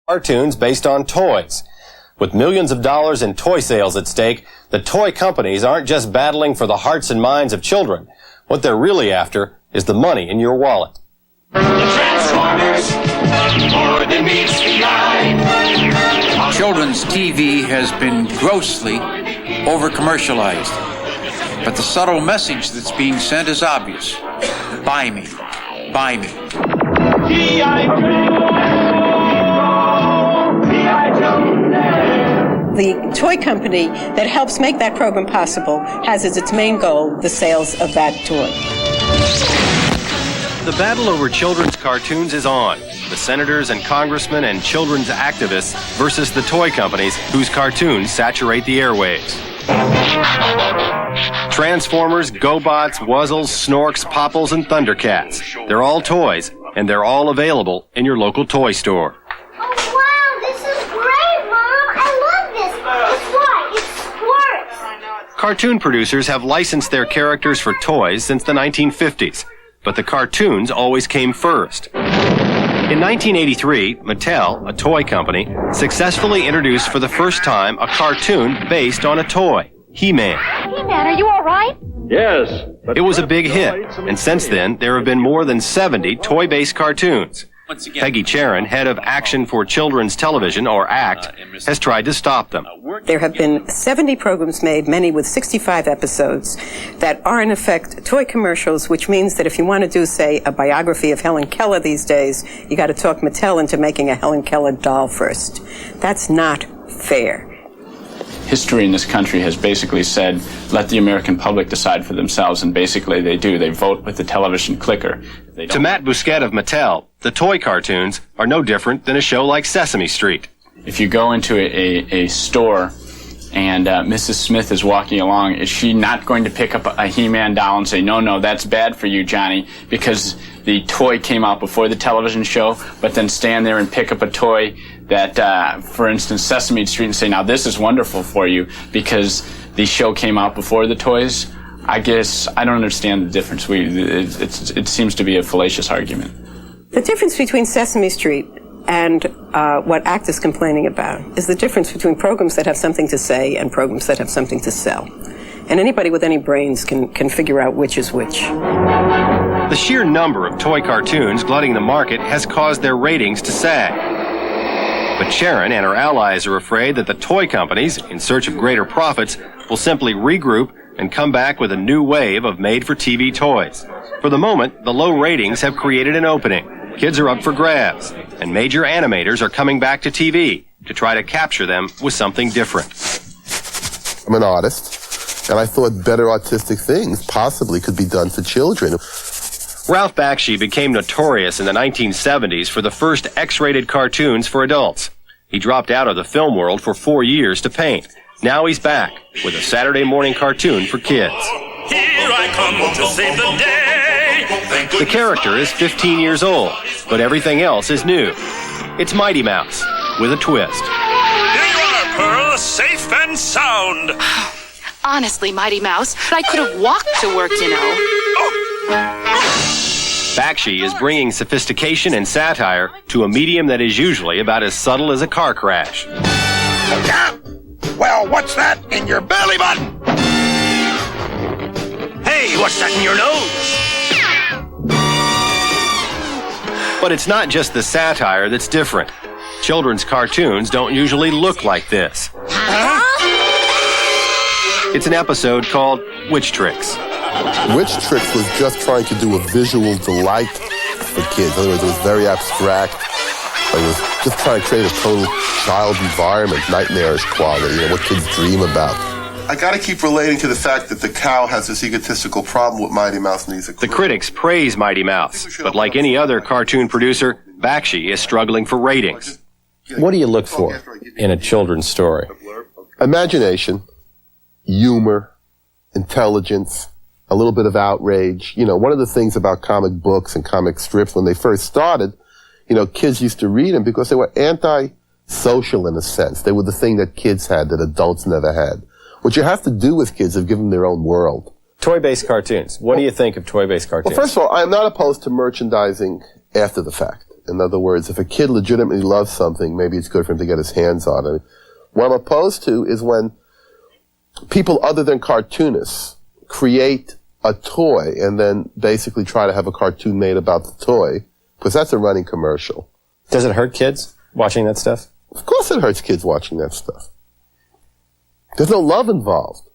Cartoons based on toys. With millions of dollars in toy sales at stake, the toy companies aren't just battling for the hearts and minds of children. What they're really after is the money in your wallet. The Transformers, more than meets the eye. Children's TV has been grossly over-commercialized, but the subtle message that's being sent is obvious. Buy me. Buy me. The toy company that helps make that program possible has as its main goal the sales of that toy. The battle over children's cartoons is on. The senators and congressmen and children's activists versus the toy companies whose cartoons saturate the airwaves. Transformers, GoBots, Wuzzles, Snorks, Popples, and Thundercats. They're all toys, and they're all available in your local toy store. Cartoon producers have licensed their characters for toys since the 1950s, but the cartoons always came first. In 1983, Mattel, a toy company, successfully introduced for the first time a cartoon based on a toy, He-Man. He-Man, are you all right? Yes. It was a big hit, and since then, there have been more than 70 toy-based cartoons. Peggy Charon, head of Action for Children's Television, or ACT, has tried to stop them. There have been 70 programs made, many with 65 episodes, that are in effect toy commercials, which means that if you want to do, say, a biography of Helen Keller these days, you got to talk Mattel into making a Helen Keller doll first. That's not fair. History in this country has basically said, let the American public decide for themselves, and basically they do. They vote with the television clicker. To Matt Bousquet of Mattel, the toy cartoons are no different than a show like Sesame Street. If you go into a store and Mrs. Smith is walking along, is she not going to pick up a He-Man doll and say, no, that's bad for you, Johnny, because the toy came out before the television show, but then stand there and pick up a toy that, for instance, Sesame Street, and say, now this is wonderful for you because the show came out before the toys? I guess I don't understand the difference. It seems to be a fallacious argument. The difference between Sesame Street and what ACT is complaining about is the difference between programs that have something to say and programs that have something to sell. And anybody with any brains can figure out which is which. The sheer number of toy cartoons glutting the market has caused their ratings to sag. But Sharon and her allies are afraid that the toy companies, in search of greater profits, will simply regroup and come back with a new wave of made-for-TV toys. For the moment, the low ratings have created an opening. Kids are up for grabs, and major animators are coming back to TV to try to capture them with something different. I'm an artist, and I thought better artistic things possibly could be done for children. Ralph Bakshi became notorious in the 1970s for the first X-rated cartoons for adults. He dropped out of the film world for 4 years to paint. Now he's back with a Saturday morning cartoon for kids. Here I come to save the day. The character is 15 years old, but everything else is new. It's Mighty Mouse with a twist. Here you are, Pearl, safe and sound. Honestly, Mighty Mouse, I could have walked to work, you know. Bakshi is bringing sophistication and satire to a medium that is usually about as subtle as a car crash. Well, what's that in your belly button? Hey, what's that in your nose? But it's not just the satire that's different. Children's cartoons don't usually look like this. It's an episode called Witch Tricks. Witch Tricks was just trying to do a visual delight for kids. In other words, it was very abstract. It was just trying to create a total child environment, nightmarish quality, what kids dream about. I gotta keep relating to the fact that the cow has this egotistical problem with Mighty Mouse and he's a The critics praise Mighty Mouse, but like any other cartoon producer, Bakshi is struggling for ratings. What do you look for in a children's story? Imagination, humor, intelligence, a little bit of outrage. One of the things about comic books and comic strips when they first started, kids used to read them because they were anti-social in a sense. They were the thing that kids had that adults never had. What you have to do with kids is give them their own world. Toy-based cartoons. What do you think of toy-based cartoons? Well, first of all, I'm not opposed to merchandising after the fact. In other words, if a kid legitimately loves something, maybe it's good for him to get his hands on it. What I'm opposed to is when people other than cartoonists create a toy and then basically try to have a cartoon made about the toy, because that's a running commercial. Does it hurt kids watching that stuff? Of course it hurts kids watching that stuff. There's no love involved.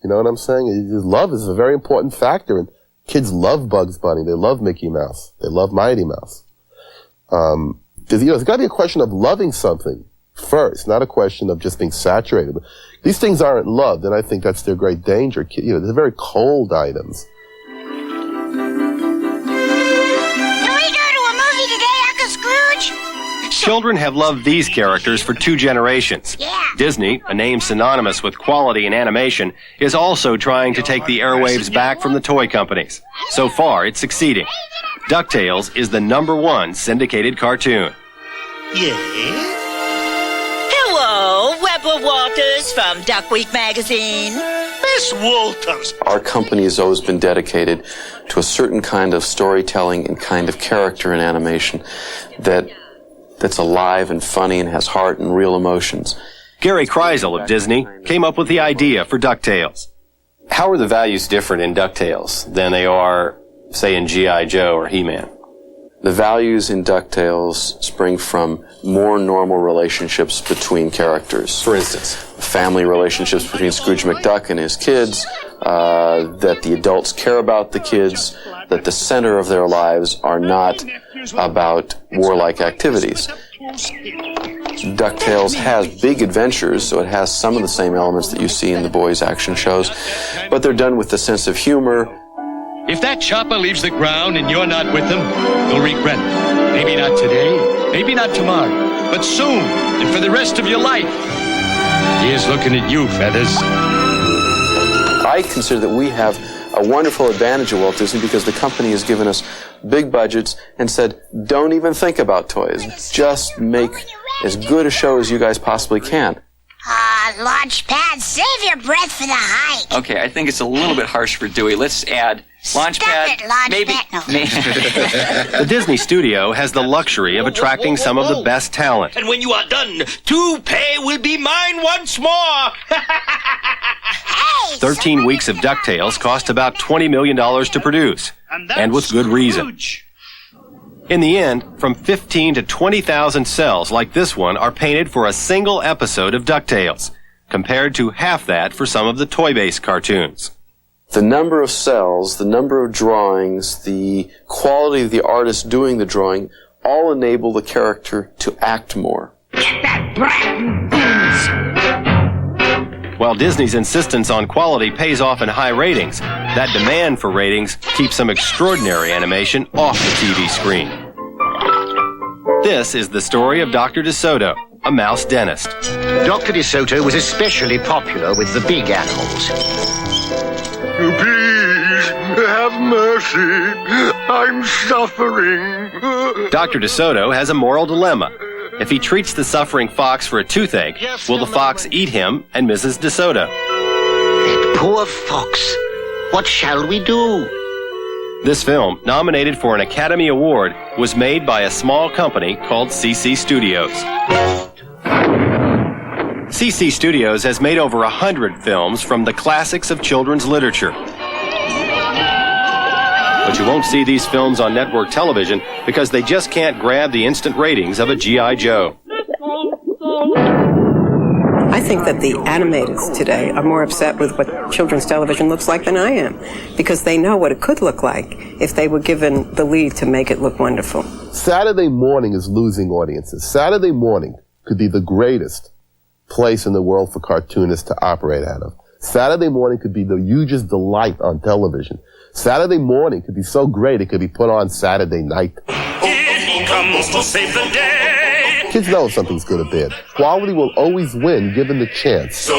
You know what I'm saying? Love is a very important factor, and kids love Bugs Bunny. They love Mickey Mouse. They love Mighty Mouse. There's got to be a question of loving something first, not a question of just being saturated. These things aren't loved, and I think that's their great danger. They're very cold items. Children have loved these characters for 2 generations. Yeah. Disney, a name synonymous with quality in animation, is also trying to take the airwaves back from the toy companies. So far, it's succeeding. DuckTales is the #1 syndicated cartoon. Hello, Webber Walters from Duck Week magazine. Miss Walters. Our company has always been dedicated to a certain kind of storytelling and kind of character in animation that's alive and funny and has heart and real emotions. Gary Kreisel of Disney came up with the idea for DuckTales. How are the values different in DuckTales than they are, say, in G.I. Joe or He-Man? The values in DuckTales spring from more normal relationships between characters. For instance? Family relationships between Scrooge McDuck and his kids, that the adults care about the kids, that the center of their lives are not about warlike activities. DuckTales has big adventures, so it has some of the same elements that you see in the boys' action shows, but they're done with a sense of humor. If that chopper leaves the ground and you're not with them, you'll regret it. Maybe not today, maybe not tomorrow, but soon, and for the rest of your life. Here's looking at you, Feathers. I consider that we have a wonderful advantage at Walt Disney because the company has given us big budgets and said, don't even think about toys. Just make as good a show as you guys possibly can. Launchpad, save your breath for the hike. Okay, I think it's a little bit harsh for Dewey. Let's add Launchpad. Maybe. The Disney studio has the luxury of attracting some of the best talent. And when you are done, toupee will be mine once more. 13 weeks of DuckTales cost about $20 million to produce, and with good reason. In the end, from 15 to 20,000 cells like this one are painted for a single episode of DuckTales, compared to half that for some of the toy-based cartoons. The number of cells, the number of drawings, the quality of the artist doing the drawing, all enable the character to act more. While Disney's insistence on quality pays off in high ratings, that demand for ratings keeps some extraordinary animation off the TV screen. This is the story of Dr. DeSoto, a mouse dentist. Dr. DeSoto was especially popular with the big animals. Please, have mercy. I'm suffering. Dr. DeSoto has a moral dilemma. If he treats the suffering fox for a toothache, will the fox eat him and Mrs. DeSoto? That poor fox. What shall we do? This film, nominated for an Academy Award, was made by a small company called CC Studios. CC Studios has made over 100 films from the classics of children's literature. But you won't see these films on network television because they just can't grab the instant ratings of a G.I. Joe. I think that the animators today are more upset with what children's television looks like than I am, because they know what it could look like if they were given the lead to make it look wonderful. Saturday morning is losing audiences. Saturday morning could be the greatest place in the world for cartoonists to operate out of. Saturday morning could be the hugest delight on television. Saturday morning could be so great it could be put on Saturday night. Here he comes to save the day. Kids know if something's good or bad. Quality will always win given the chance. So